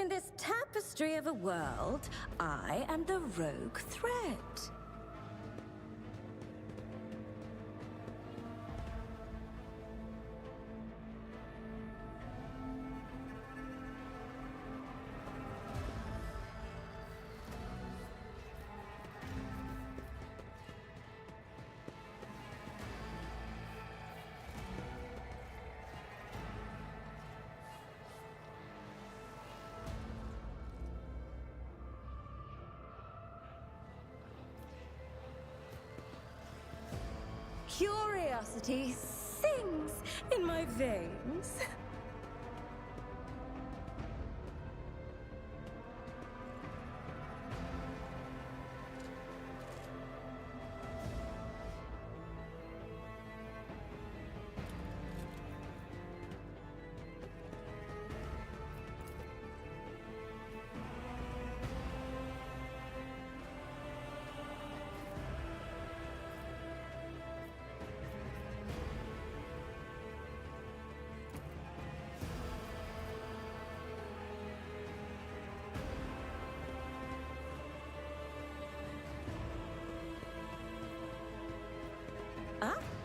In this tapestry of a world, I am the rogue thread. Curiosity sings in my veins.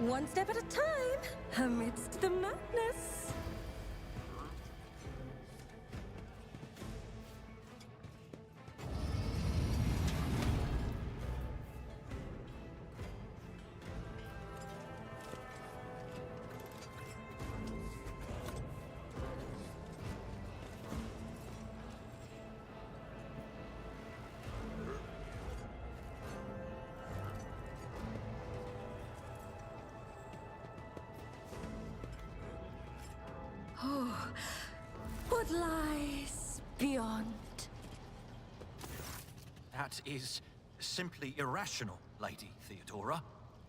One step at a time, amidst the madness. Oh, what lies beyond? That is simply irrational, Lady Theodora.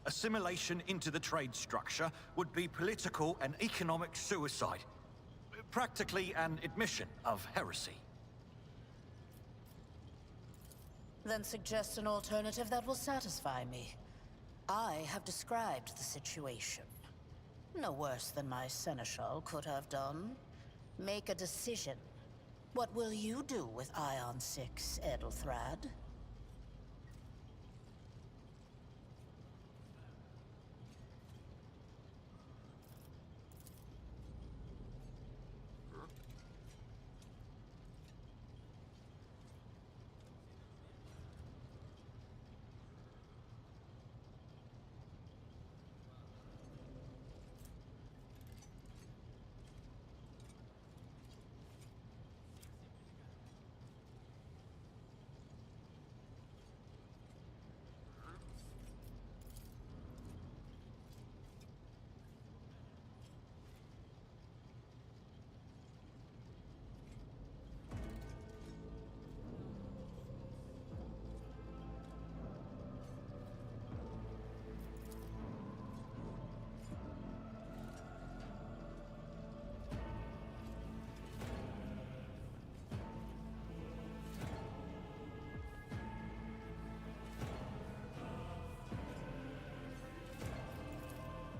Assimilation into the trade structure would be political and economic suicide. Practically an admission of heresy. Then suggest an alternative that will satisfy me. I have described the situation. No worse than my seneschal could have done. Make a decision. What will you do with Ion 6, Edelthrad?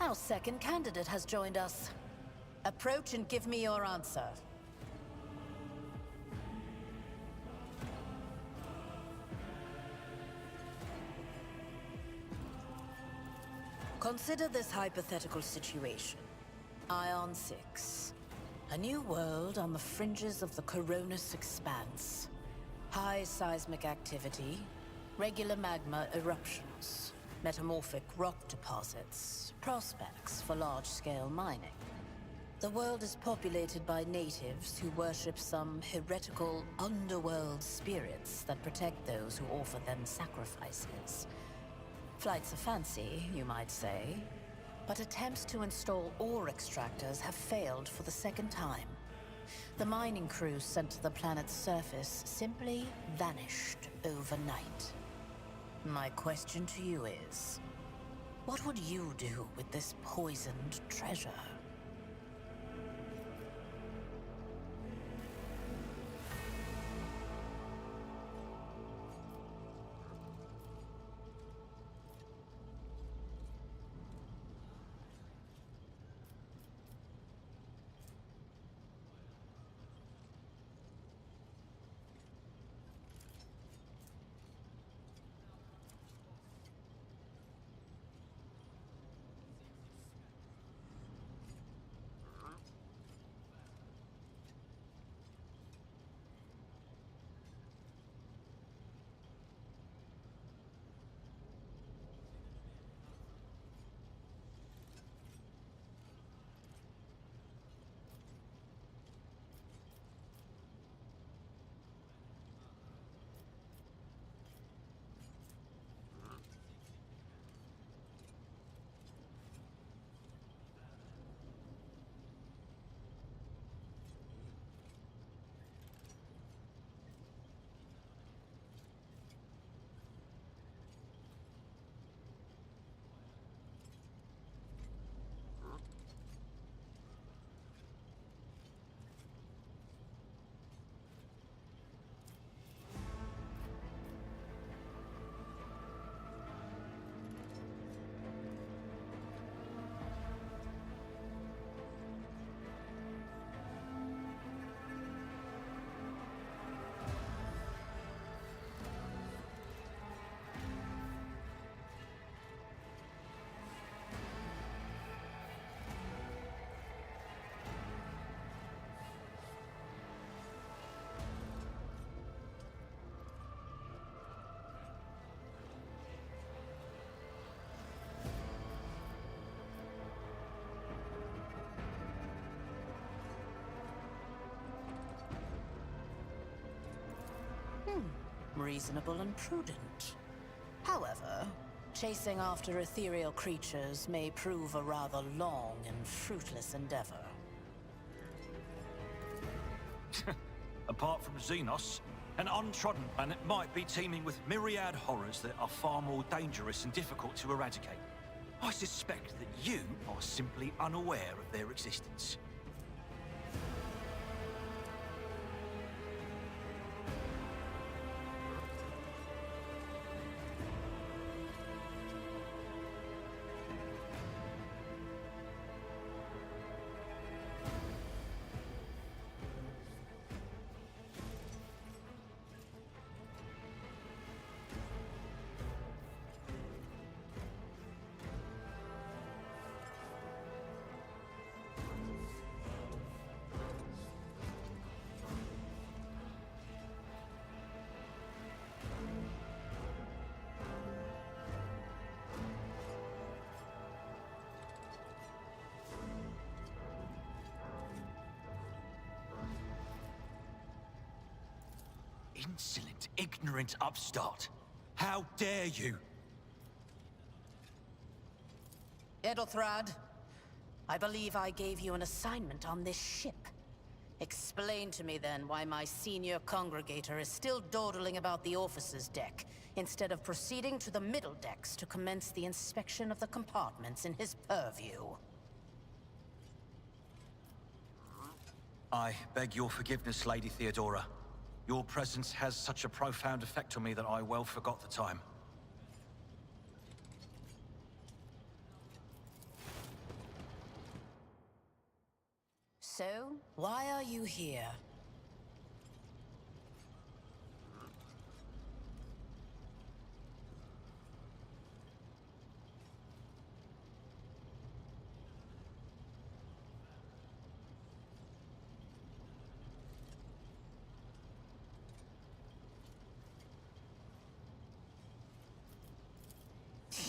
Our second candidate has joined us. Approach and give me your answer. Consider this hypothetical situation. Ion 6. A new world on the fringes of the Coronus Expanse. High seismic activity, regular magma eruptions, metamorphic rock deposits, prospects for large-scale mining. The world is populated by natives who worship some heretical underworld spirits that protect those who offer them sacrifices. Flights of fancy, you might say, but attempts to install ore extractors have failed for the second time. The mining crews sent to the planet's surface simply vanished overnight. My question to you is, what would you do with this poisoned treasure? reasonable and prudent. However, chasing after ethereal creatures may prove a rather long and fruitless endeavor. Apart from Xenos, an untrodden planet might be teeming with myriad horrors that are far more dangerous and difficult to eradicate. I suspect that you are simply unaware of their existence. Insolent, ignorant upstart. How dare you? Edelthrad, I believe I gave you an assignment on this ship. Explain to me then why my senior congregator is still dawdling about the officer's deck, instead of proceeding to the middle decks to commence the inspection of the compartments in his purview. I beg your forgiveness, Lady Theodora. Your presence has such a profound effect on me that I well forgot the time. So, why are you here?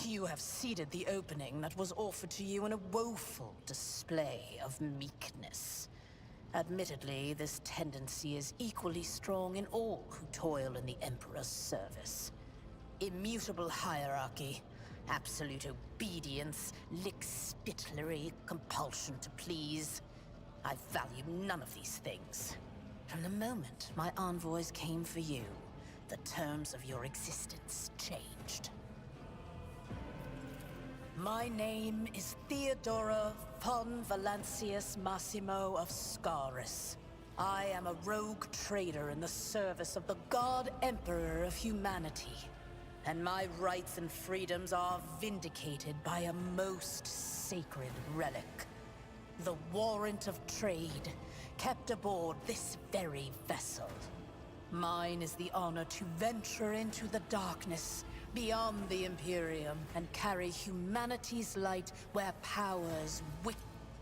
You have seeded the opening that was offered to you in a woeful display of meekness. Admittedly, this tendency is equally strong in all who toil in the Emperor's service. Immutable hierarchy, absolute obedience, lickspittlery, compulsion to please. I value none of these things. From the moment my envoys came for you, the terms of your existence changed. My name is Theodora von Valancius Massimo of Scaris. I am a rogue trader in the service of the God Emperor of humanity. And my rights and freedoms are vindicated by a most sacred relic. The warrant of trade, kept aboard this very vessel. Mine is the honor to venture into the darkness, beyond the Imperium, and carry humanity's light where powers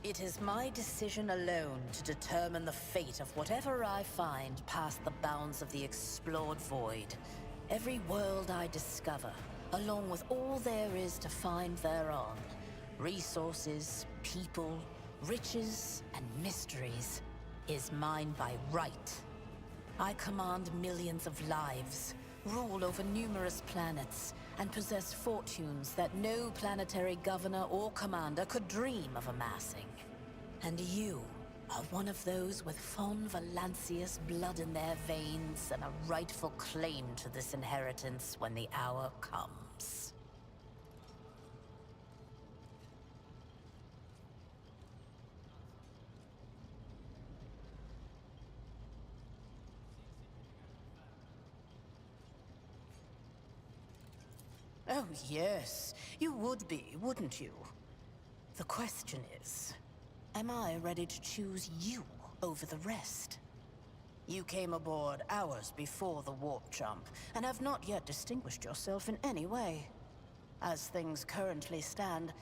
It is my decision alone to determine the fate of whatever I find past the bounds of the explored void. Every world I discover, along with all there is to find thereon, resources, people, riches, and mysteries, is mine by right. I command millions of lives, rule over numerous planets, and possess fortunes that no planetary governor or commander could dream of amassing. And you are one of those with von Valancius blood in their veins and a rightful claim to this inheritance when the hour comes. Oh, yes. You would be, wouldn't you? The question is, am I ready to choose you over the rest? You came aboard hours before the warp jump, and have not yet distinguished yourself in any way. As things currently stand,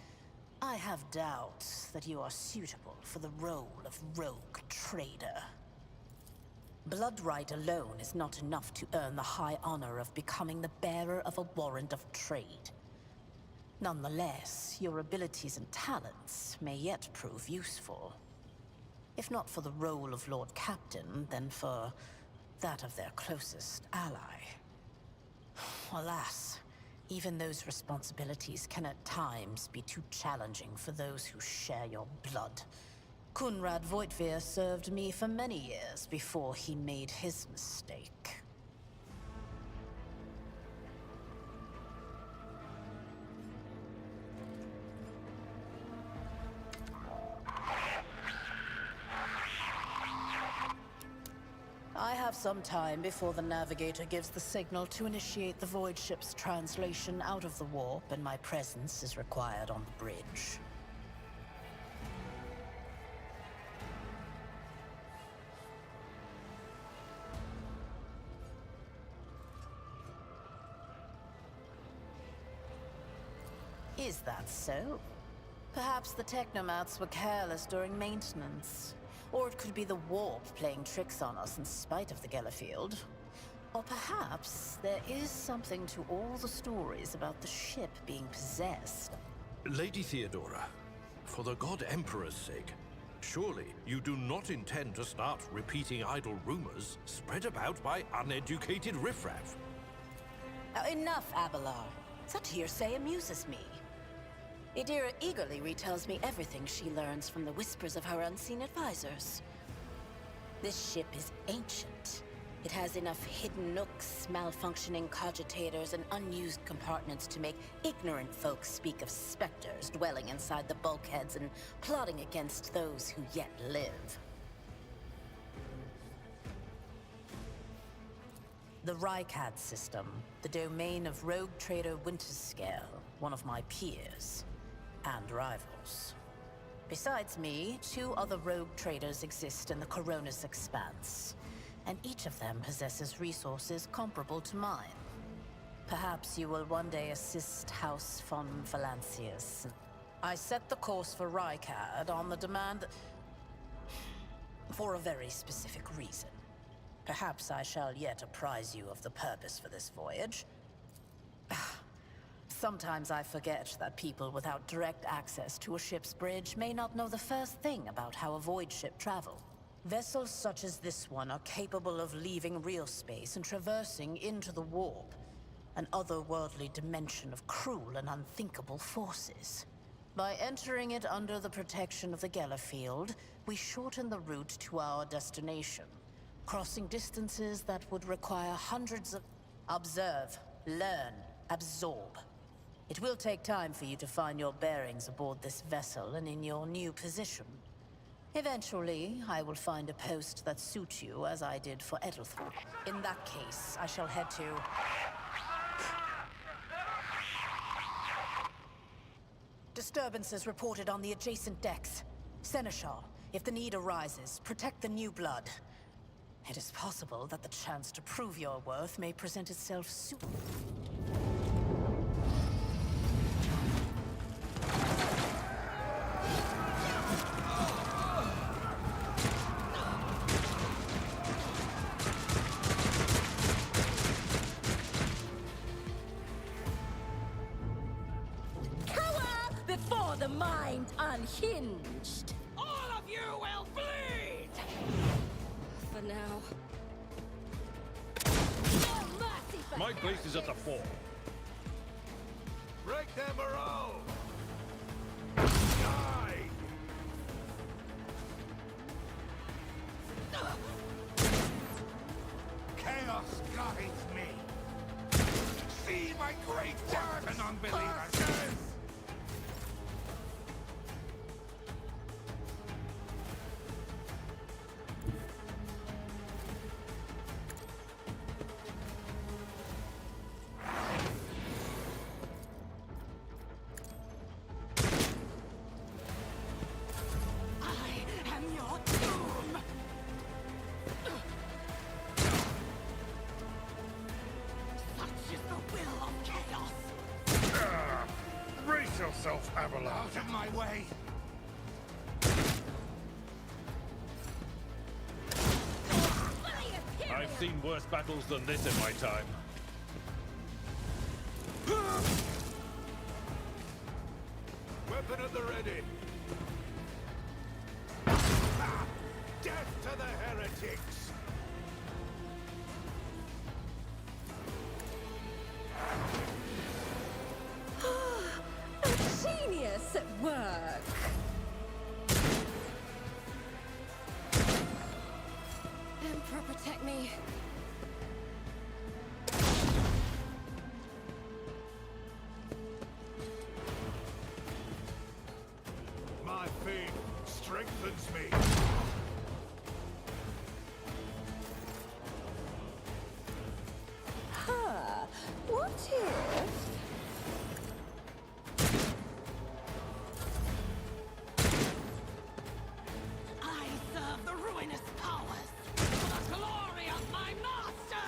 I have doubts that you are suitable for the role of rogue trader. Bloodright alone is not enough to earn the high honor of becoming the bearer of a warrant of trade. Nonetheless, your abilities and talents may yet prove useful. If not for the role of Lord Captain, then for that of their closest ally. Alas, even those responsibilities can at times be too challenging for those who share your blood. Kunrad Voitvir served me for many years before he made his mistake. I have some time before the Navigator gives the signal to initiate the Void ship's translation out of the warp, and my presence is required on the bridge. Is that so? Perhaps the Technomats were careless during maintenance. Or it could be the warp playing tricks on us in spite of the Gellerfield. Or perhaps there is something to all the stories about the ship being possessed. Lady Theodora, for the God Emperor's sake, surely you do not intend to start repeating idle rumors spread about by uneducated riffraff. Enough, Abelard. Such hearsay amuses me. Idira eagerly retells me everything she learns from the whispers of her unseen advisors. This ship is ancient. It has enough hidden nooks, malfunctioning cogitators, and unused compartments to make ignorant folks speak of specters dwelling inside the bulkheads and plotting against those who yet live. The Rykad system, the domain of rogue trader Winterscale, one of my peers, and rivals. Besides me, 2 other rogue traders exist in the Coronis Expanse, and each of them possesses resources comparable to mine. Perhaps you will one day assist House von Valancius. I set the course for Rykad on the demand for a very specific reason. Perhaps I shall yet apprise you of the purpose for this voyage. Sometimes I forget that people without direct access to a ship's bridge may not know the first thing about how a void ship travel. Vessels such as this one are capable of leaving real space and traversing into the warp, an otherworldly dimension of cruel and unthinkable forces. By entering it under the protection of the Gellerfield, we shorten the route to our destination, crossing distances that would require hundreds of... Observe, learn, absorb. It will take time for you to find your bearings aboard this vessel and in your new position. Eventually, I will find a post that suits you as I did for Edelthorpe. In that case, I shall head to... Disturbances reported on the adjacent decks. Seneschal, if the need arises, protect the new blood. It is possible that the chance to prove your worth may present itself soon. Before the mind unhinged. All of you will bleed! For now. My place is at the fore. Break them all! Die! Chaos guides me! See my great death and unbelievers! Brace yourself, Abelard. Out of my way! I've seen worse battles than this in my time. Weapon at the ready! Death to the heretics! Protect me. My faith strengthens me. Huh. What if... I serve the ruinous powers for the glory of my master!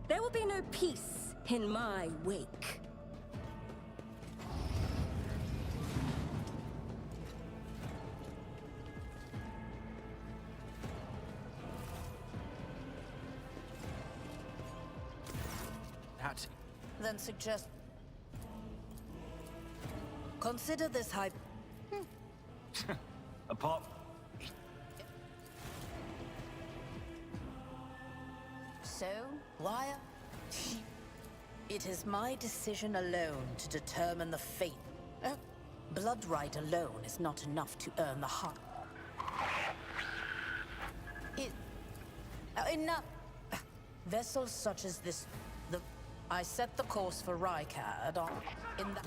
There will be no peace in my wake. That... Then suggest... Consider this apart... So, why? It is my decision alone to determine the fate. Blood right alone is not enough to earn the heart. Enough. Vessels such as this, I set the course for Rykard on in the.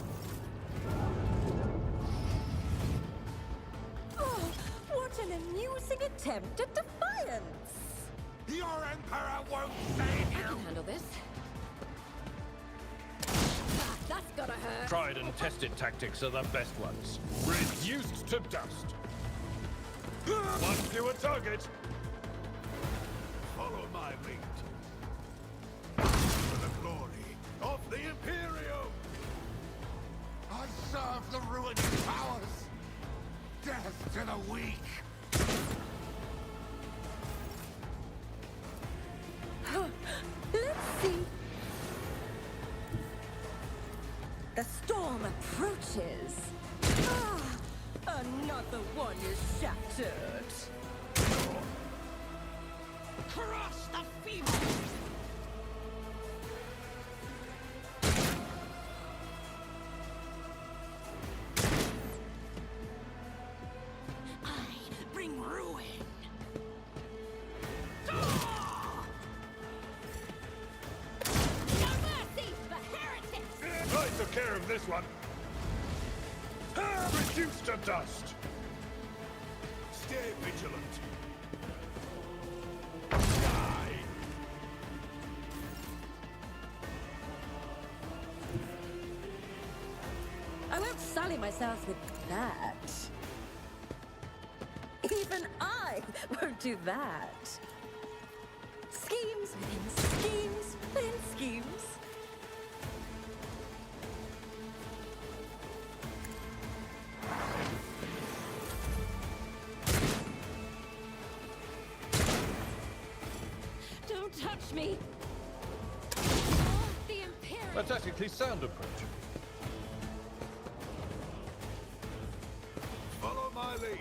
Oh, what an amusing attempt at defiance! Your Emperor won't save I you! can handle this. Ah, that's gotta hurt. Tried and tested tactics are the best ones. Reduced to dust. One fewer target. Follow my lead. For the glory of the Imperium. I serve the ruinous powers. Death to the weak. Let's see. The storm approaches. Ah, another one is shattered. Crush the feeble! I bring ruin. No mercy for heretics! I took care of this one. Reduced to dust. Stay vigilant. Die. I won't sully myself with that. Even I won't do that. Schemes within schemes within schemes. Don't touch me! The Imperial... A tactically sound approach. Follow my lead.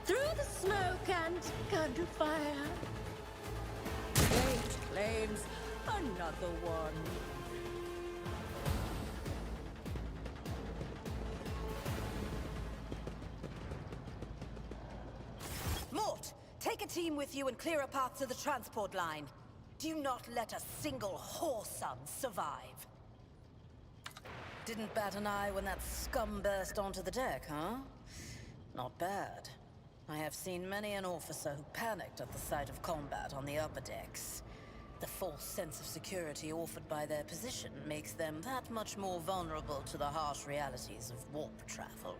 Through the smoke and gunfire. Fate claims another one. Mort, take a team with you and clear a path to the transport line. Do not let a single whoreson survive. Didn't bat an eye when that scum burst onto the deck, huh? Not bad. I have seen many an officer who panicked at the sight of combat on the upper decks. The false sense of security offered by their position makes them that much more vulnerable to the harsh realities of warp travel.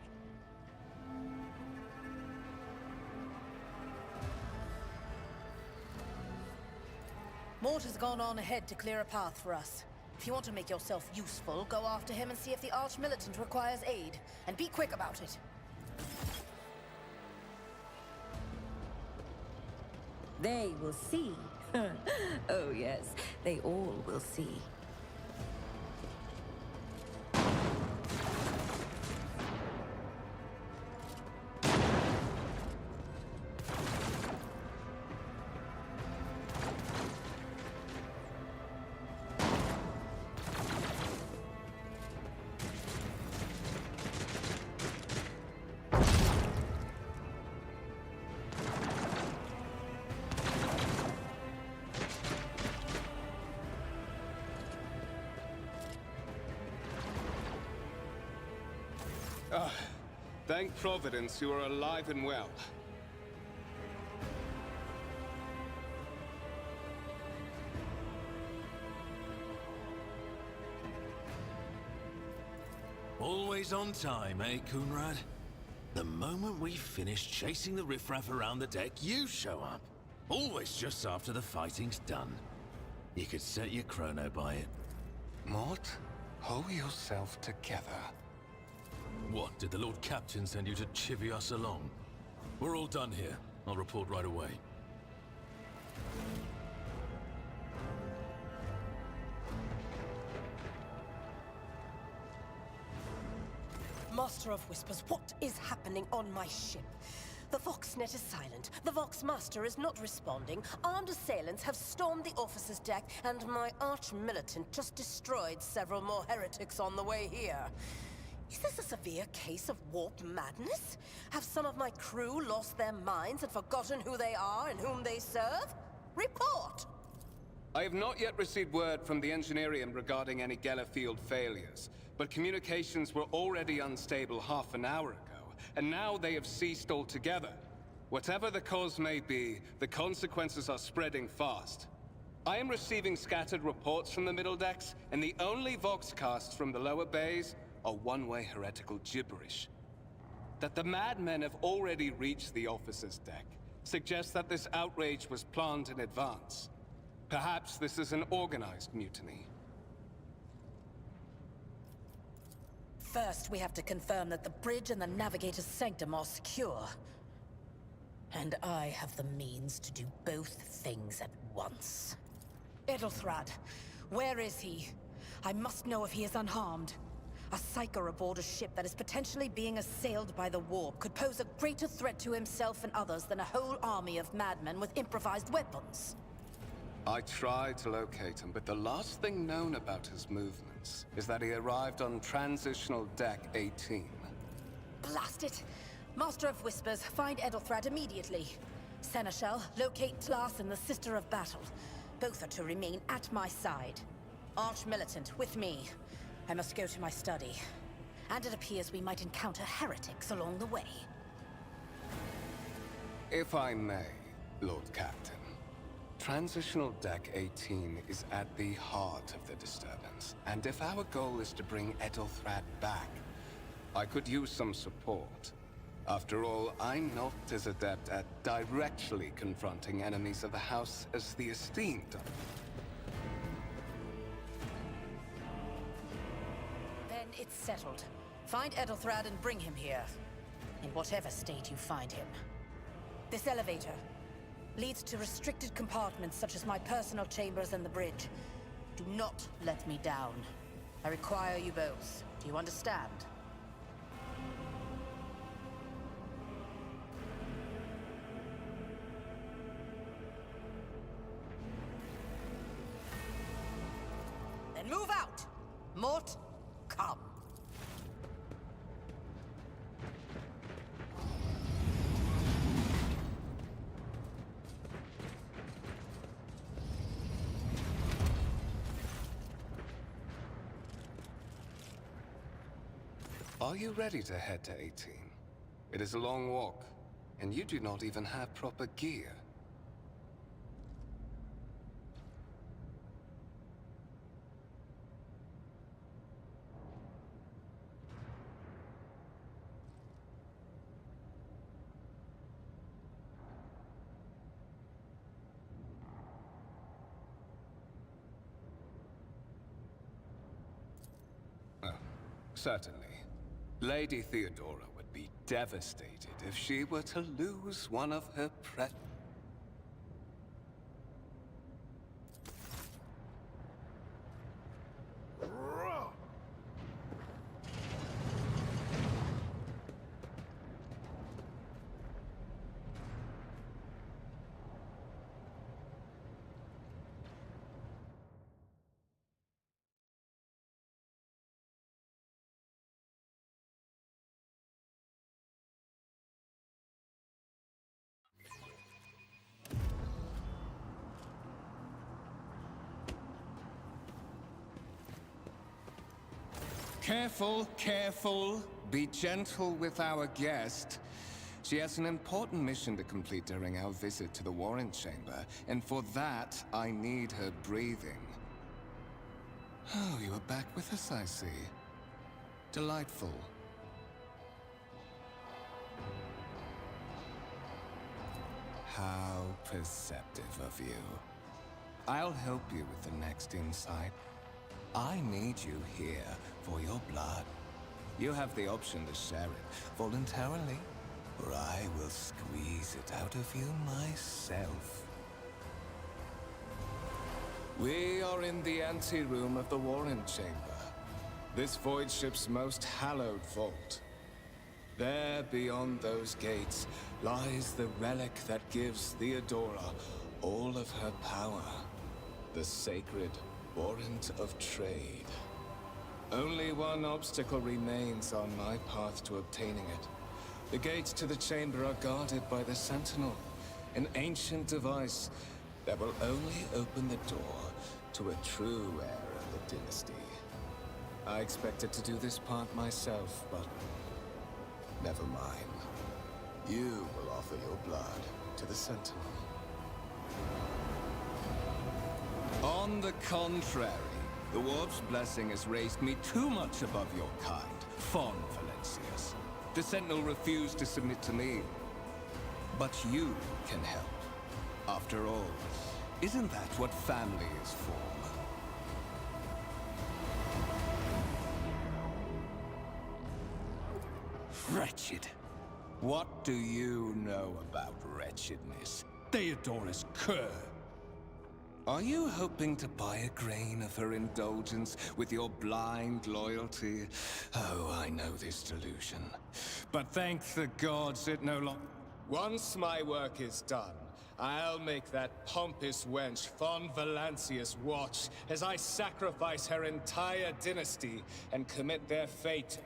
Mort has gone on ahead to clear a path for us. If you want to make yourself useful, go after him and see if the Arch-Militant requires aid. And be quick about it. They will see. Oh yes, they all will see. Thank Providence you are alive and well. Always on time, eh, Coonrad? The moment we finish chasing the riffraff around the deck, you show up. Always just after the fighting's done. You could set your chrono by it. Mort, hold yourself together. What, did the Lord Captain send you to chivvy us along? We're all done here. I'll report right away. Master of Whispers, what is happening on my ship? The Voxnet is silent. The Voxmaster is not responding. Armed assailants have stormed the officer's deck, and my arch-militant just destroyed several more heretics on the way here. Is this a severe case of warp madness? Have some of my crew lost their minds and forgotten who they are and whom they serve? Report! I have not yet received word from the Engineerium regarding any Gellerfield failures, but communications were already unstable half an hour ago, and now they have ceased altogether. Whatever the cause may be, the consequences are spreading fast. I am receiving scattered reports from the middle decks, and the only voxcasts from the lower bays are one-way heretical gibberish. That the madmen have already reached the officer's deck suggests that this outrage was planned in advance. Perhaps this is an organized mutiny. First, we have to confirm that the bridge and the Navigator's Sanctum are secure. And I have the means to do both things at once. Edelthrad, where is he? I must know if he is unharmed. A psyker aboard a ship that is potentially being assailed by the warp could pose a greater threat to himself and others than a whole army of madmen with improvised weapons. I tried to locate him, but the last thing known about his movements is that he arrived on Transitional Deck 18. Blast it! Master of Whispers, find Edelthrad immediately. Seneschal, locate Tlas and the Sister of Battle. Both are to remain at my side. Arch-Militant, with me. I must go to my study. And it appears we might encounter heretics along the way. If I may, Lord Captain. Transitional Deck 18 is at the heart of the disturbance, and if our goal is to bring Edelthrad back, I could use some support. After all, I'm not as adept at directly confronting enemies of the House as the Esteemed. Then it's settled. Find Edelthrad and bring him here. In whatever state you find him. This elevator leads to restricted compartments such as my personal chambers and the bridge. Do not let me down. I require you both. Do you understand? Then move out! Mort, come. Are you ready to head to 18? It is a long walk, and you do not even have proper gear. Certainly. Lady Theodora would be devastated if she were to lose one of her Careful, careful. Be gentle with our guest. She has an important mission to complete during our visit to the Warren Chamber, and for that, I need her breathing. Oh, you are back with us, I see. Delightful. How perceptive of you. I'll help you with the next insight. I need you here for your blood. You have the option to share it voluntarily, or I will squeeze it out of you myself. We are in the anteroom of the Warren Chamber, this void ship's most hallowed vault. There, beyond those gates, lies the relic that gives Theodora all of her power. The sacred Warrant of Trade. Only one obstacle remains on my path to obtaining it. The gates to the chamber are guarded by the Sentinel, an ancient device that will only open the door to a true heir of the dynasty. I expected to do this part myself, but never mind. You will offer your blood to the Sentinel. On the contrary, the Warp's blessing has raised me too much above your kind, Fon Valencius. The Sentinel refused to submit to me. But you can help. After all, isn't that what family is for? Wretched. What do you know about wretchedness? Theodora's cur. Are you hoping to buy a grain of her indulgence with your blind loyalty? Oh, I know this delusion. But thank the gods it no longer... Once my work is done, I'll make that pompous wench Fon Valencius watch as I sacrifice her entire dynasty and commit their fate.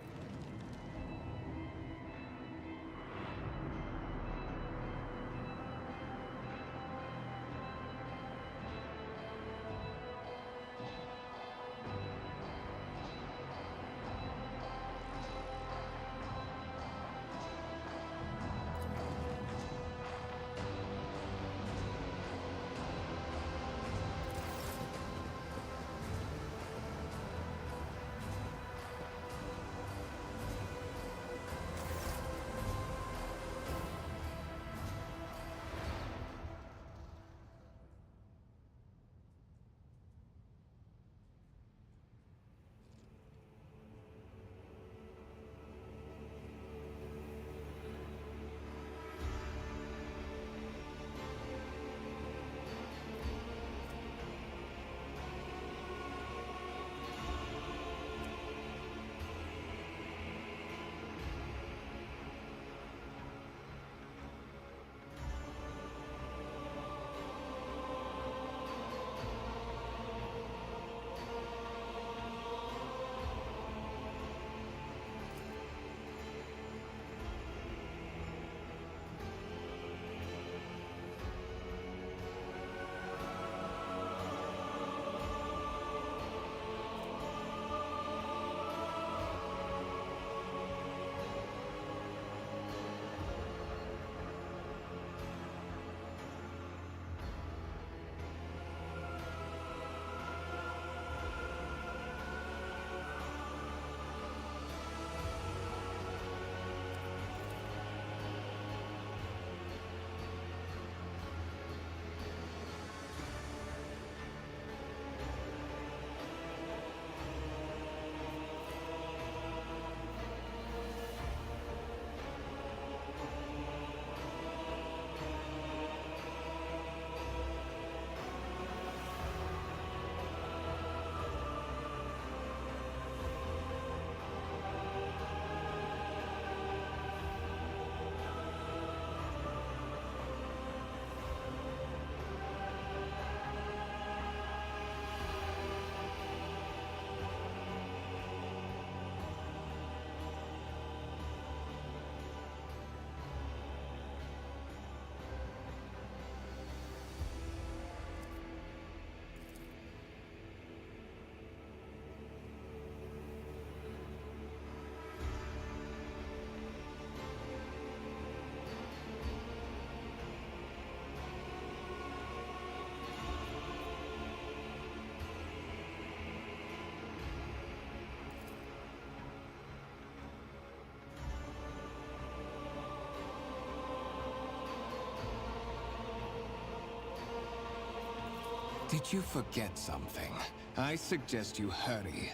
Did you forget something? I suggest you hurry.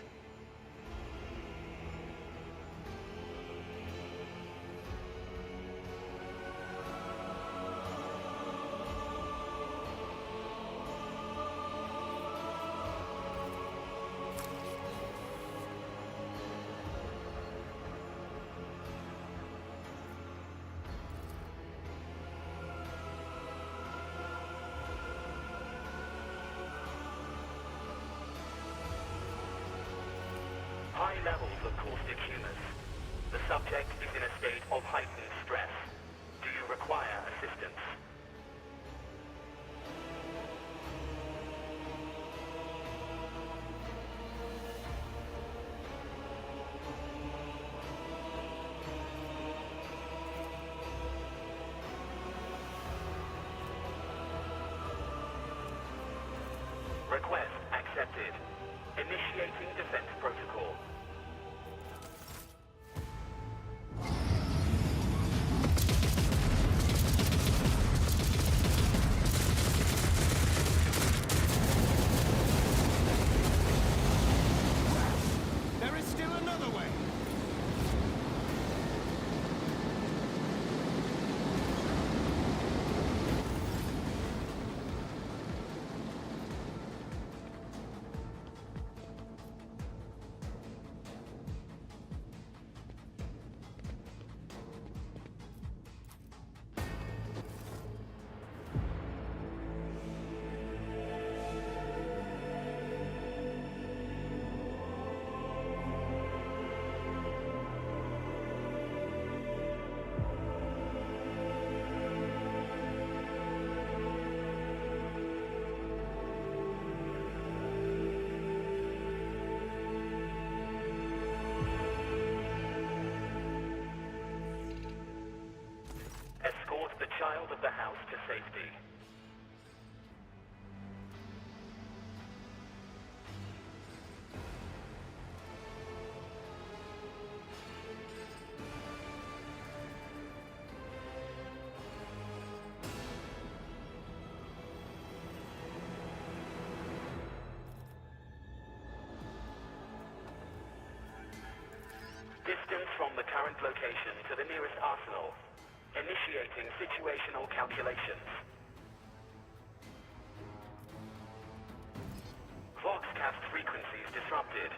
High levels of caustic humus. The subject is in a state of heightened stress. Do you require assistance? Request accepted. Initiating defense protocol. There is still another way! Escort the child of the house to safety. Distance from the current location to the nearest arsenal. Initiating situational calculations. Voxcast frequencies disrupted.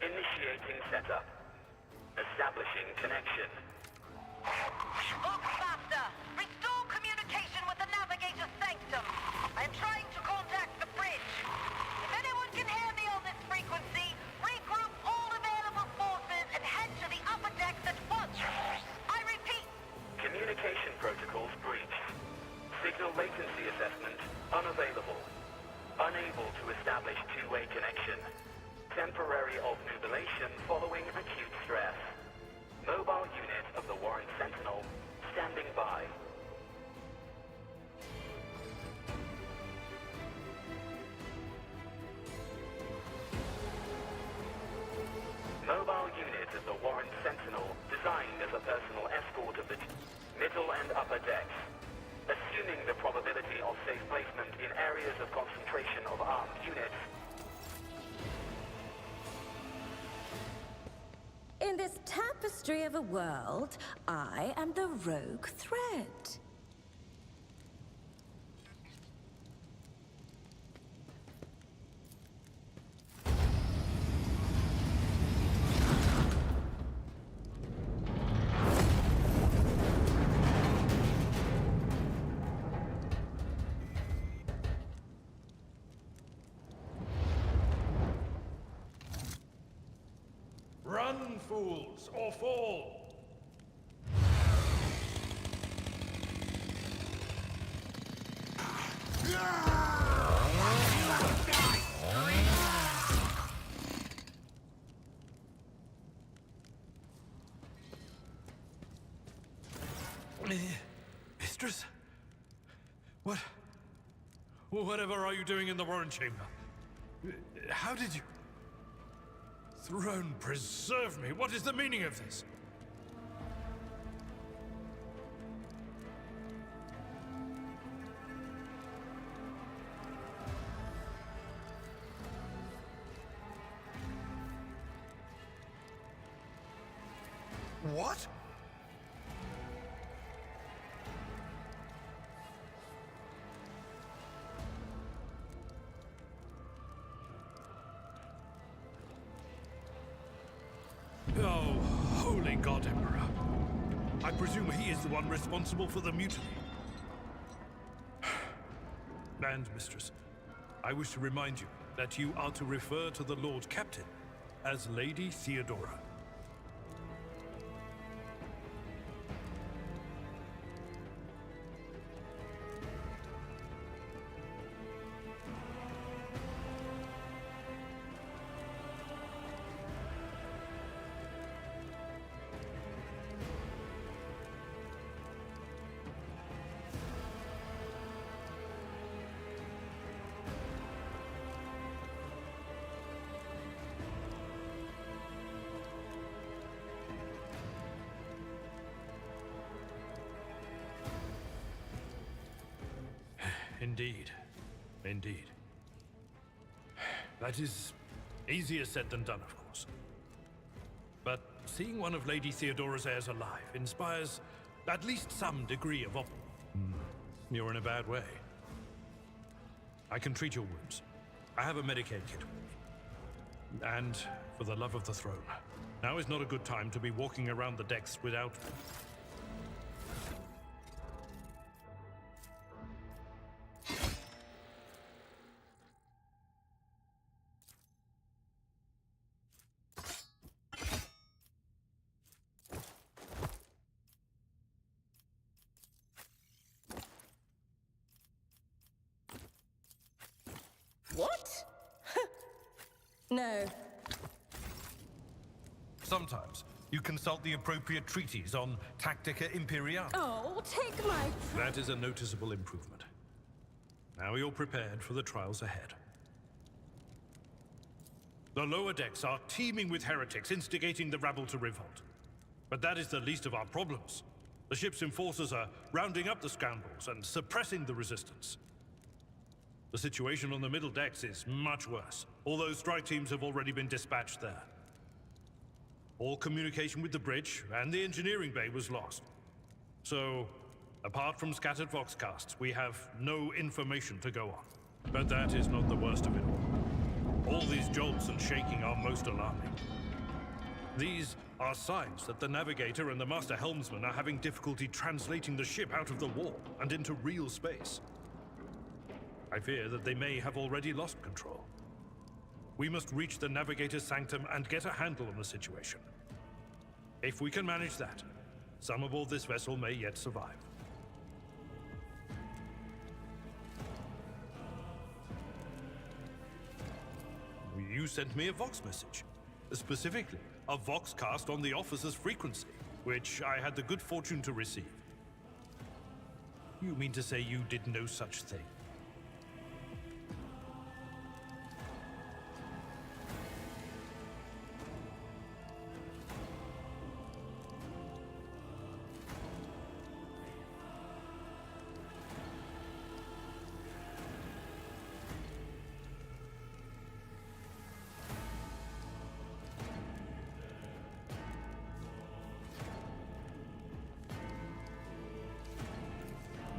Initiating setup. Establishing connection. Faster! Restore communication with the navigator's sanctum. I am trying to contact the bridge. If anyone can hear me on this frequency, regroup all available forces and head to the upper decks at once. I repeat. Communication protocols breached. Signal latency assessment unavailable. Unable to establish two-way connection. Temporary obnubilation following acute stress. Mobile unit of the Warren Sentinel standing by. Mobile unit of the Warren Sentinel designed as a personal escort of the middle and upper decks. Assuming the probability of safe placement in areas of concentration of armed units. In this tapestry of a world, I am the rogue thread. Run, fools, or fall! Mistress? What? Whatever are you doing in the Warren Chamber? How did you... Throne preserve me! What is the meaning of this? What? Oh, holy God, Emperor. I presume he is the one responsible for the mutiny. And, Mistress, I wish to remind you that you are to refer to the Lord Captain as Lady Theodora. Indeed. Indeed. That is easier said than done, of course. But seeing one of Lady Theodora's heirs alive inspires at least some degree of You're in a bad way. I can treat your wounds. I have a Medicaid kit with me. And for the love of the throne, now is not a good time to be walking around the decks without... What? No. Sometimes you consult the appropriate treaties on Tactica Imperiale. Oh, take my... That is a noticeable improvement. Now you're prepared for the trials ahead. The lower decks are teeming with heretics instigating the rabble to revolt. But that is the least of our problems. The ship's enforcers are rounding up the scoundrels and suppressing the resistance. The situation on the middle decks is much worse, although strike teams have already been dispatched there. All communication with the bridge and the engineering bay was lost. So, apart from scattered voxcasts, we have no information to go on. But that is not the worst of it all. All these jolts and shaking are most alarming. These are signs that the navigator and the master helmsman are having difficulty translating the ship out of the warp and into real space. I fear that they may have already lost control. We must reach the navigator's sanctum and get a handle on the situation. If we can manage that, some aboard this vessel may yet survive. You sent me a Vox message. Specifically, a Voxcast on the officer's frequency, which I had the good fortune to receive. You mean to say you did no such thing?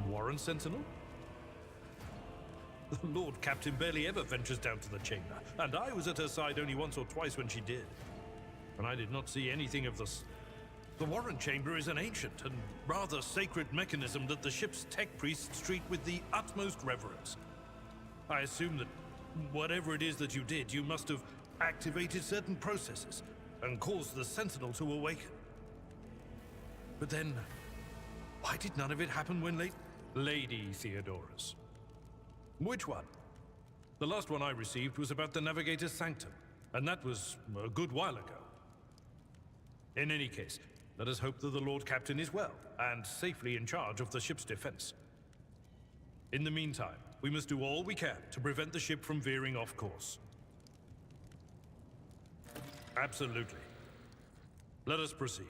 Warren Sentinel? The Lord Captain barely ever ventures down to the chamber, and I was at her side only once or twice when she did. And I did not see anything of this. The Warren Chamber is an ancient and rather sacred mechanism that the ship's tech priests treat with the utmost reverence. I assume that whatever it is that you did, you must have activated certain processes and caused the Sentinel to awaken. But then, why did none of it happen when Lady Theodora's? Which one? The last one I received was about the Navigator's Sanctum, and that was a good while ago. In any case, let us hope that the Lord Captain is well, and safely in charge of the ship's defense. In the meantime, we must do all we can to prevent the ship from veering off course. Absolutely. Let us proceed.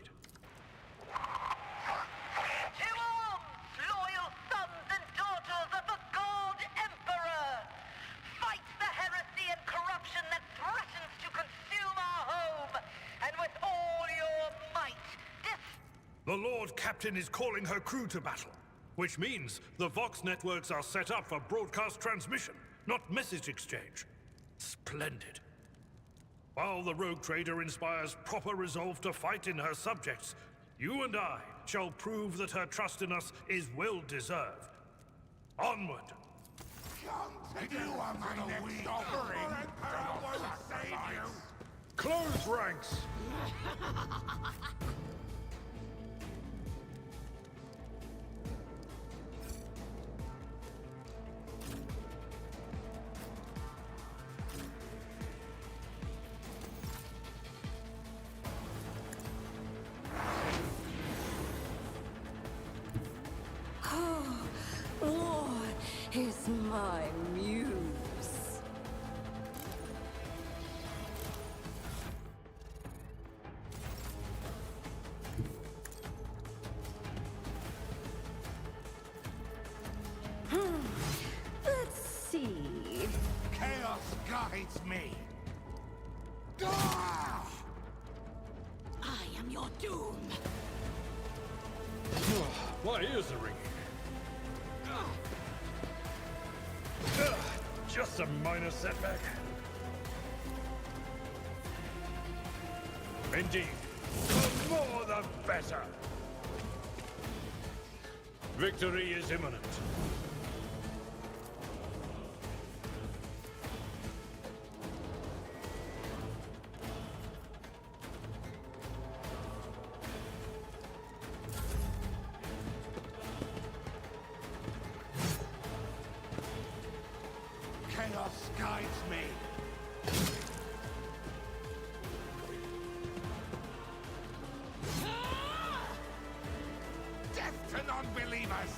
The Lord Captain is calling her crew to battle, which means the Vox networks are set up for broadcast transmission, not message exchange. Splendid. While the rogue trader inspires proper resolve to fight in her subjects, you and I shall prove that her trust in us is well deserved. Onward! You are my next offering. I won't save you. Close ranks! War is my muse. Let's see. Chaos guides me. Ah! I am your doom. My ears are ringing. Just a minor setback. Indeed. The more the better. Victory is imminent. Chaos guides me. Death to non-believers!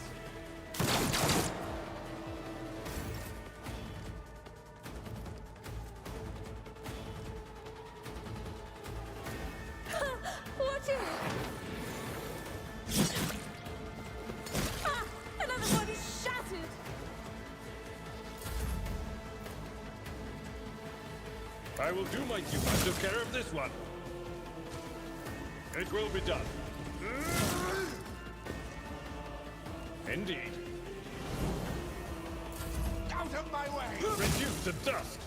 Watch it! Ah! Another one is shattered! I will do my due. I took care of this one. It will be done. Indeed. Out of my way! Reduced to dust.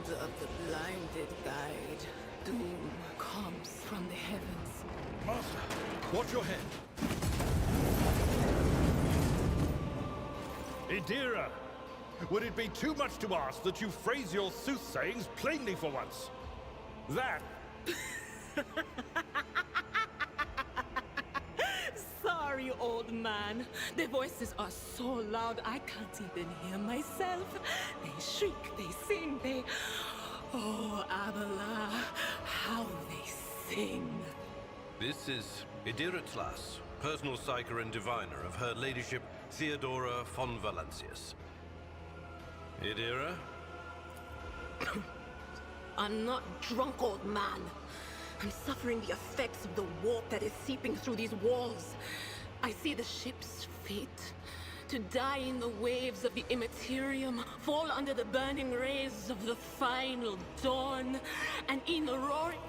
of the blinded guide. Doom comes from the heavens. Master, watch your head. Idira, would it be too much to ask that you phrase your soothsayings plainly for once? That... Sorry, old man. Their voices are so loud I can't even hear myself. They shriek, they sing, they... Oh, Abela, how they sing. This is Idira Tlas, personal psyker and diviner of Her Ladyship Theodora von Valancius. Idira? I'm not drunk, old man. I'm suffering the effects of the warp that is seeping through these walls. I see the ship's fate. To die in the waves of the immaterium, fall under the burning rays of the final dawn, and in the roaring...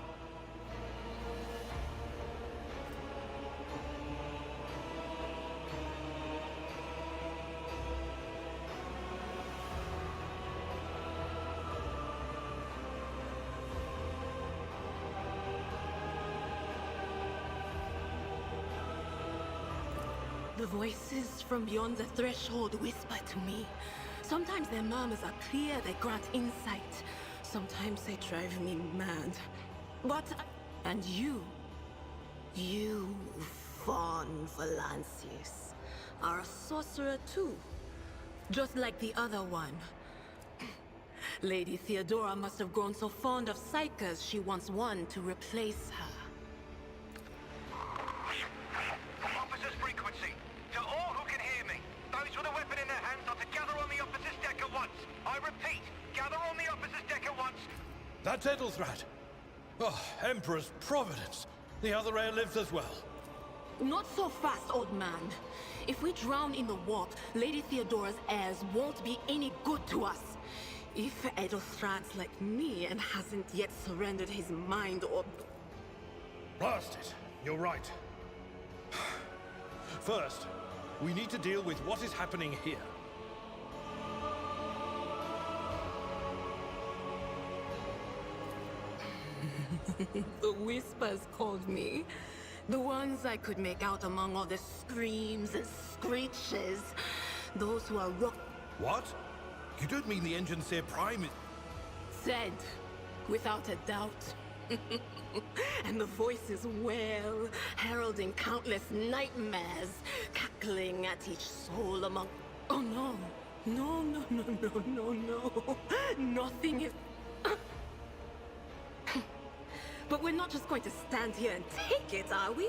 The voices from beyond the threshold whisper to me. Sometimes their murmurs are clear, they grant insight. Sometimes they drive me mad. But... And you, von Valancius, are a sorcerer too. Just like the other one. Lady Theodora must have grown so fond of psychers she wants one to replace her. Officers frequency. To all who can hear me, those with a weapon in their hands are to gather on the officers' deck at once. I repeat, gather on the officers' deck at once. That's Edelthrat. Oh, Emperor's Providence. The other heir lives as well. Not so fast, old man. If we drown in the warp, Lady Theodora's heirs won't be any good to us. If Edelthrat's like me and hasn't yet surrendered his mind or... Blast it. You're right. First, we need to deal with what is happening here. The whispers called me. The ones I could make out among all the screams and screeches. Those who are What? You don't mean the Engineer Prime is... Said, without a doubt. And the voices wail, heralding countless nightmares, cackling at each soul among... Oh no. No. Nothing is... But we're not just going to stand here and take it, are we?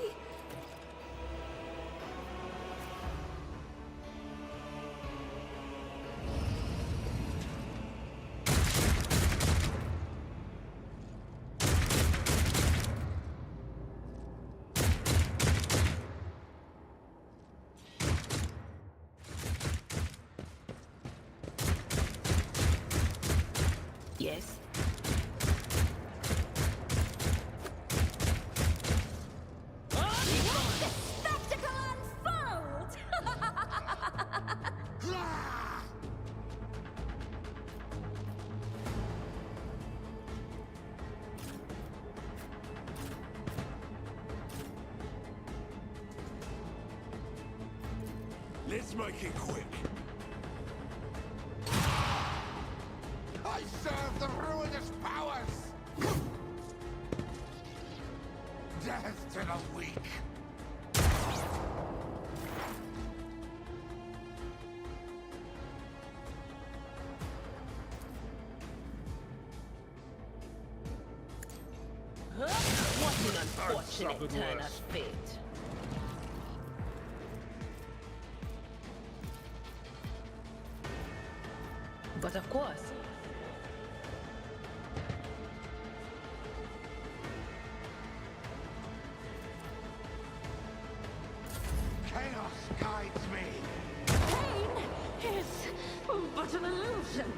Yes. Let's make it quick. I serve the ruinous powers! Death to the weak! What an unfortunate suffered turn worse. of fate. But of course, Chaos guides me! Pain is but an illusion.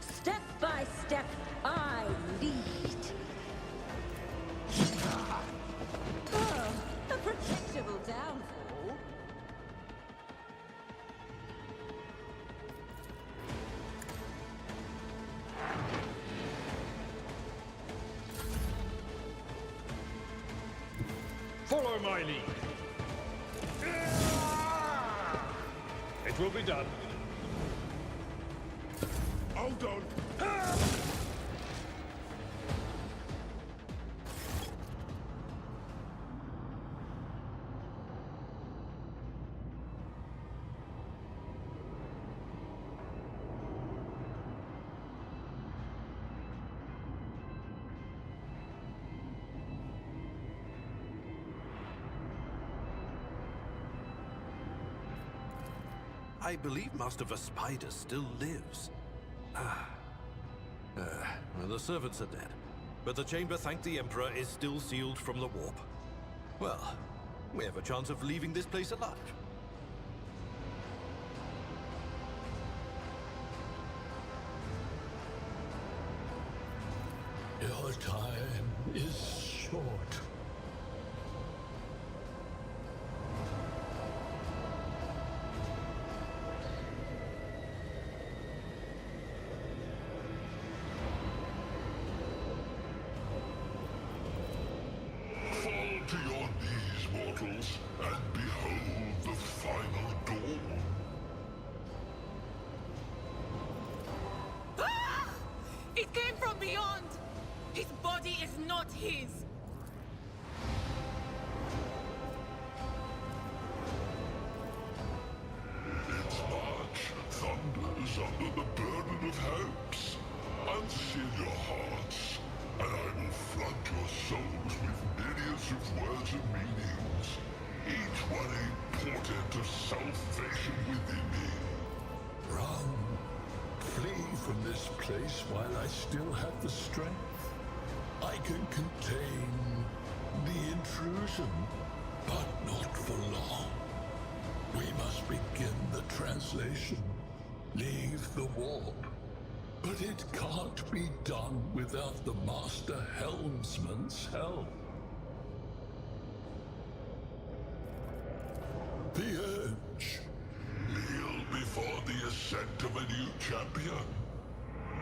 Step by step, I lead. Oh, a predictable downfall. follow my lead. It will be done. Hold on. I believe Master Vespider still lives. Well, the servants are dead, but the chamber, thank the Emperor, is still sealed from the warp. Well, we have a chance of leaving this place alive. Your time is short. Fall to your knees, mortals, and behold the final dawn. Ah! It came from beyond! His body is not his! Its march thunders under the burden of hopes. Unseal your hearts, and I will flood your souls with myriads of words and meanings, each one a portent of salvation within me. Run. Flee from this place while I still have the strength. I can contain the intrusion, but not for long. We must begin the translation. Leave the warp. But it can't be done without the Master Helmsman's help. The Urge. Kneel before the ascent of a new champion.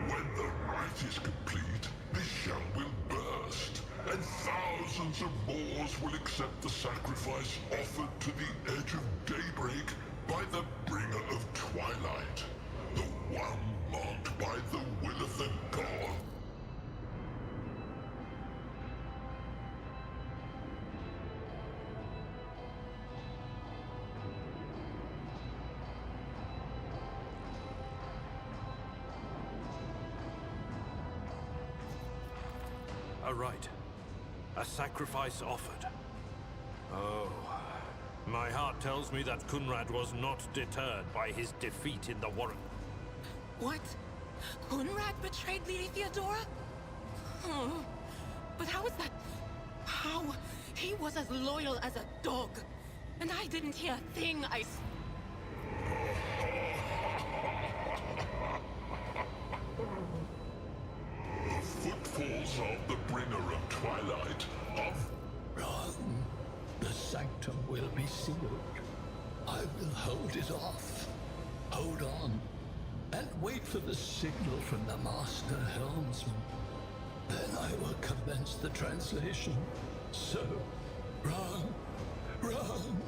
When the rite is complete, this shell will burst, and thousands of Moors will accept the sacrifice offered to the edge of daybreak by the bringer of twilight, the one marked by the will of the god. A rite. A sacrifice offered. Oh, my heart tells me that Kunrad was not deterred by his defeat in the warren. What? Kunrad betrayed Lady Theodora? Oh, but how is that? How? He was as loyal as a dog. And I didn't hear a thing. The footfalls of the bringer of twilight of... Run. The sanctum will be sealed. I will hold it off. Hold on. And wait for the signal from the Master Helmsman. Then I will commence the translation. So, run. Run.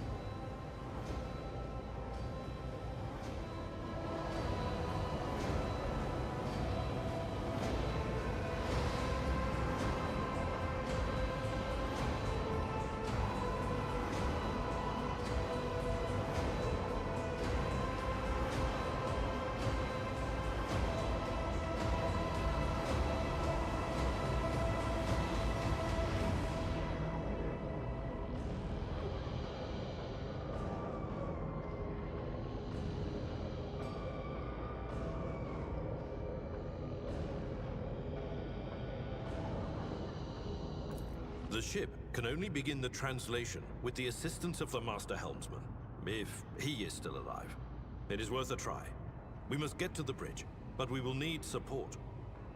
The ship can only begin the translation with the assistance of the Master Helmsman, if he is still alive. It is worth a try. We must get to the bridge, but we will need support.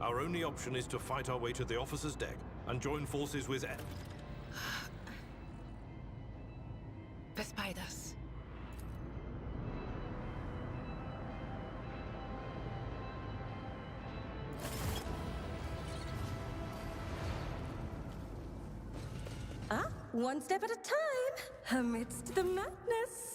Our only option is to fight our way to the officer's deck and join forces with Ed. Vespidus. One step at a time. amidst the madness.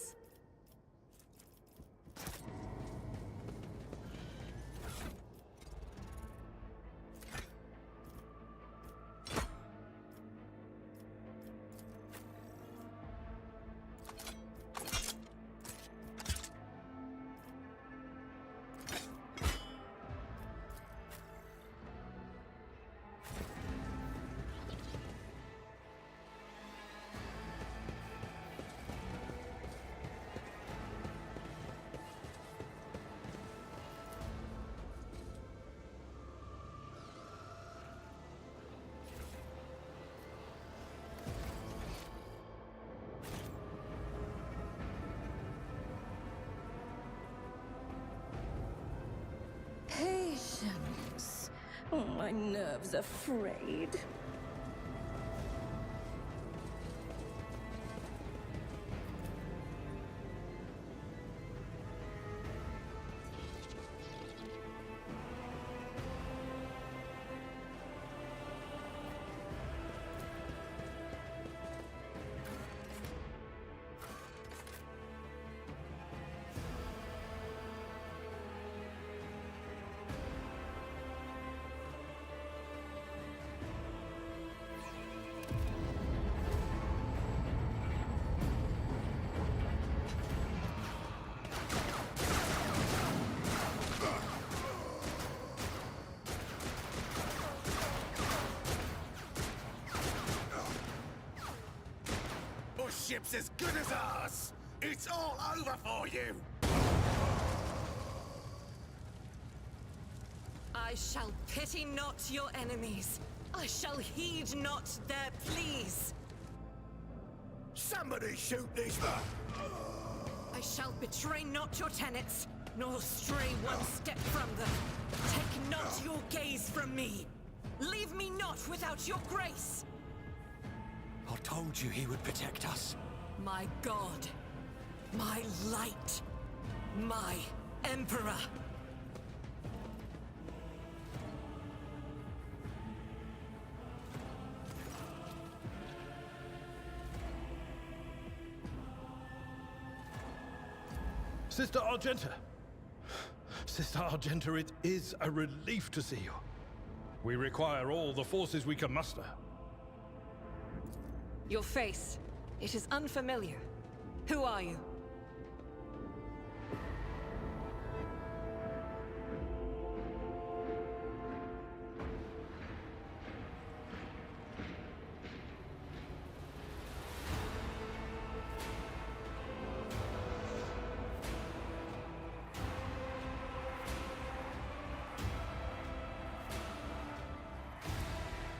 Patience. Oh, my nerves are frayed. Your ship's as good as ours! It's all over for you! I shall pity not your enemies. I shall heed not their pleas. Somebody shoot these... I shall betray not your tenets, nor stray one step from them. Take not your gaze from me. Leave me not without your grace. I told you he would protect us. My god. My light. My emperor. Sister Argenta! Sister Argenta, it is a relief to see you. We require all the forces we can muster. Your face. It is unfamiliar. Who are you?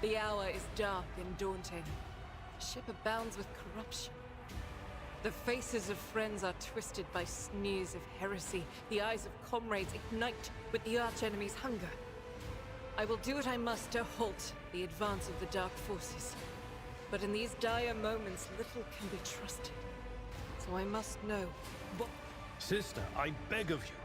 The hour is dark and daunting. The ship abounds with corruption. The faces of friends are twisted by sneers of heresy. The eyes of comrades ignite with the archenemy's hunger. I will do what I must to halt the advance of the dark forces. But in these dire moments, little can be trusted. So I must know what... Sister, I beg of you.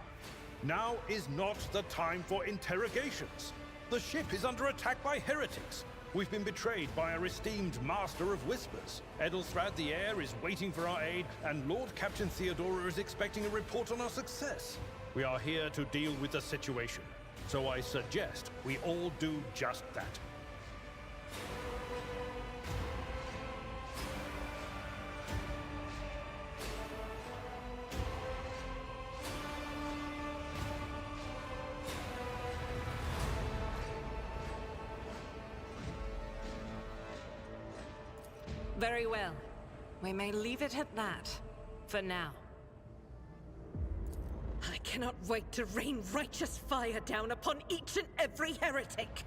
Now is not the time for interrogations. The ship is under attack by heretics. We've been betrayed by our esteemed Master of Whispers. Edelstrad the Heir is waiting for our aid, and Lord Captain Theodora is expecting a report on our success. We are here to deal with the situation, so I suggest we all do just that. Very well. We may leave it at that. For now. I cannot wait to rain righteous fire down upon each and every heretic!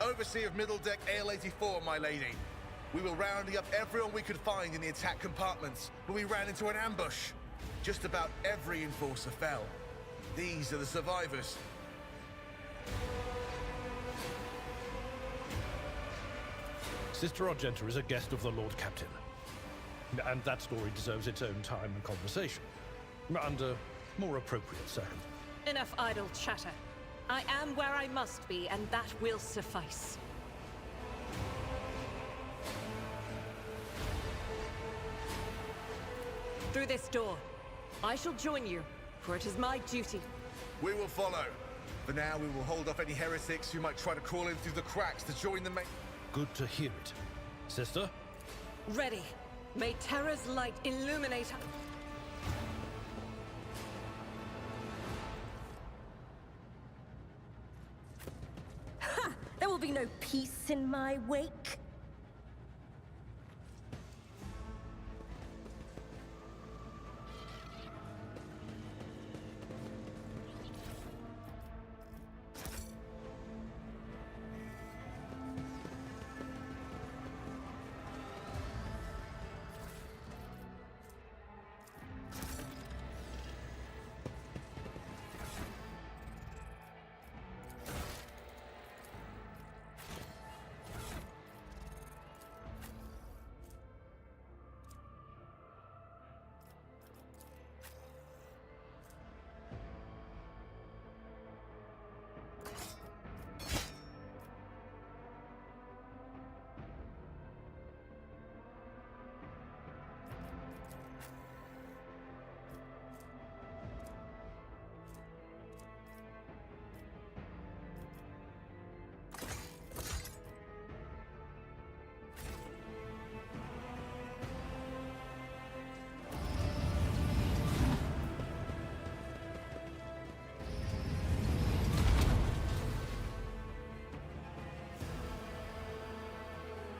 Overseer of Middle Deck AL-84, my lady. We were rounding up everyone we could find in the attack compartments, but we ran into an ambush. Just about every enforcer fell. These are the survivors. Sister Argenta is a guest of the Lord Captain. And that story deserves its own time and conversation. Under more appropriate circumstances. Enough idle chatter. I am where I must be, and that will suffice. Through this door. I shall join you, for it is my duty. We will follow. For now, we will hold off any heretics who might try to crawl in through the cracks to join the main... Good to hear it. Sister? Ready. May Terra's light illuminate... Ha! There will be no peace in my wake.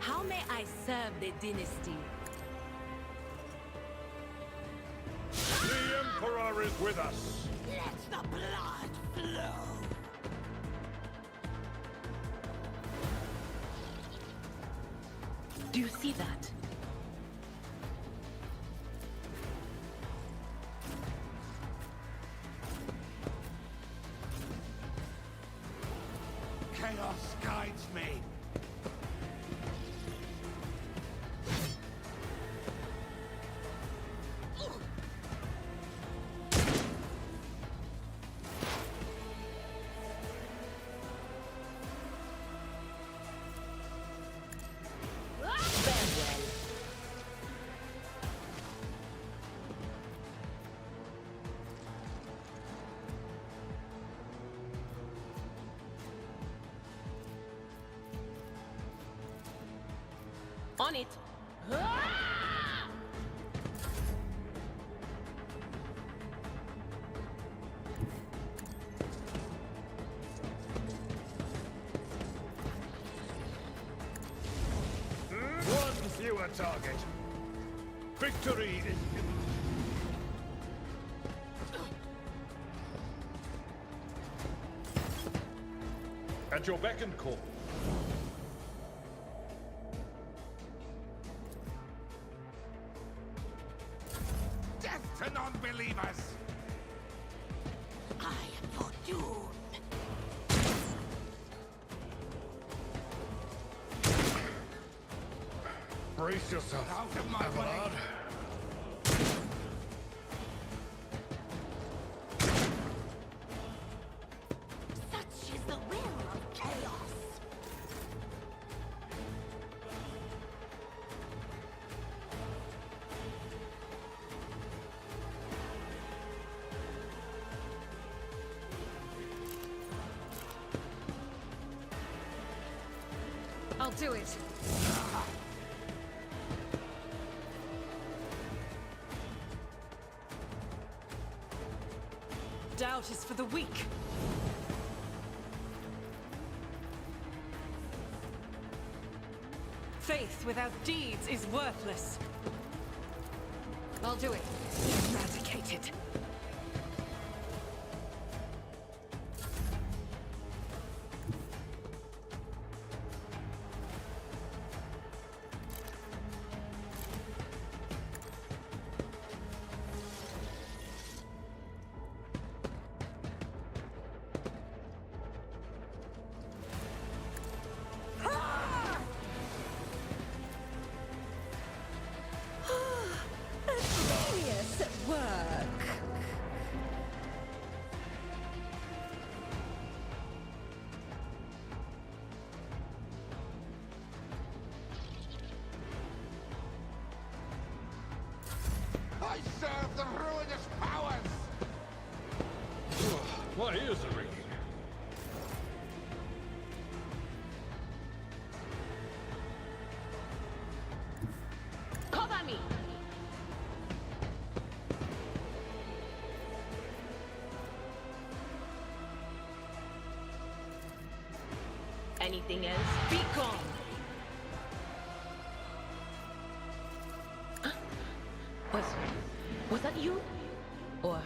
How may I serve the dynasty? The Emperor is with us! Let the blood flow! Do you see that? Chaos guides me. On it! One fewer target. Victory is... At your beck and call. Death to non-believers! I am your doom. Brace yourself, Out of my way! Abelard. Such is the will of chaos. I'll do it. Doubt is for the weak. Faith without deeds is worthless. I'll do it. Eradicated. I serve the ruinous powers! My ears are ringing. Cover me! Anything else? Be gone! Was that you? Or...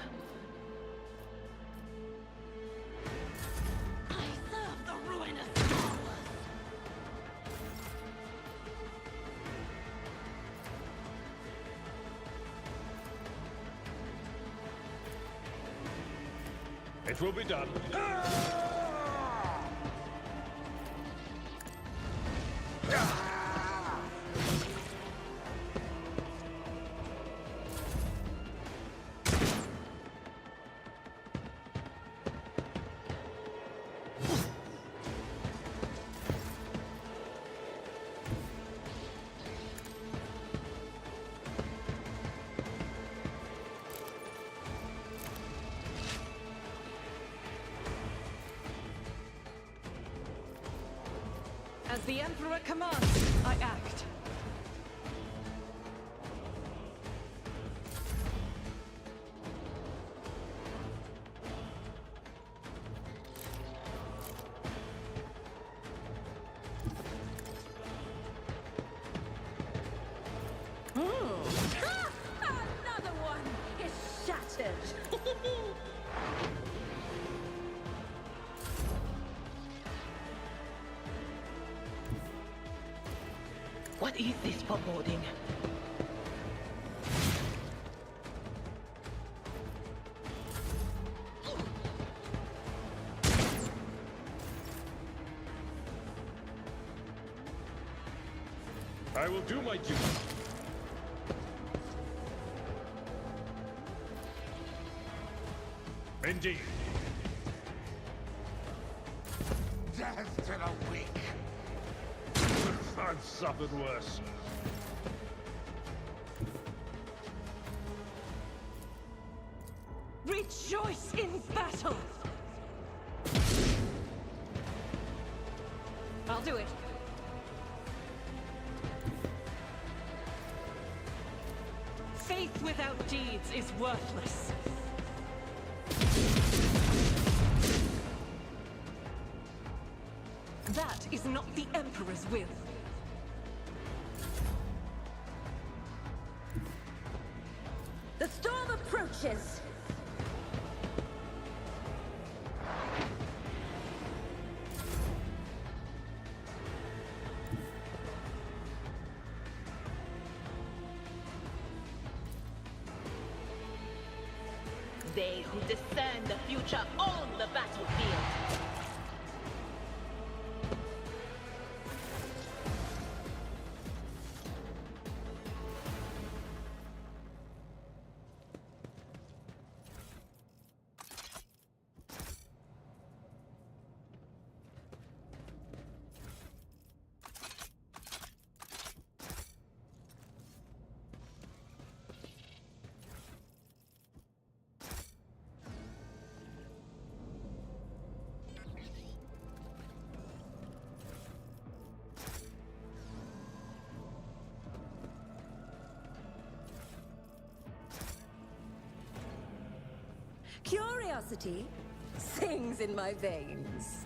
I serve the ruinous powers! It will be done. As the Emperor commands, I act. Another one is shattered. What is this foreboding? I will do my duty. Indeed. Death to the weak! I've suffered worse. Rejoice in battle! I'll do it. Faith without deeds is worthless. That is not the Emperor's will. The storm approaches! They who discern the future own the battlefield. Curiosity sings in my veins.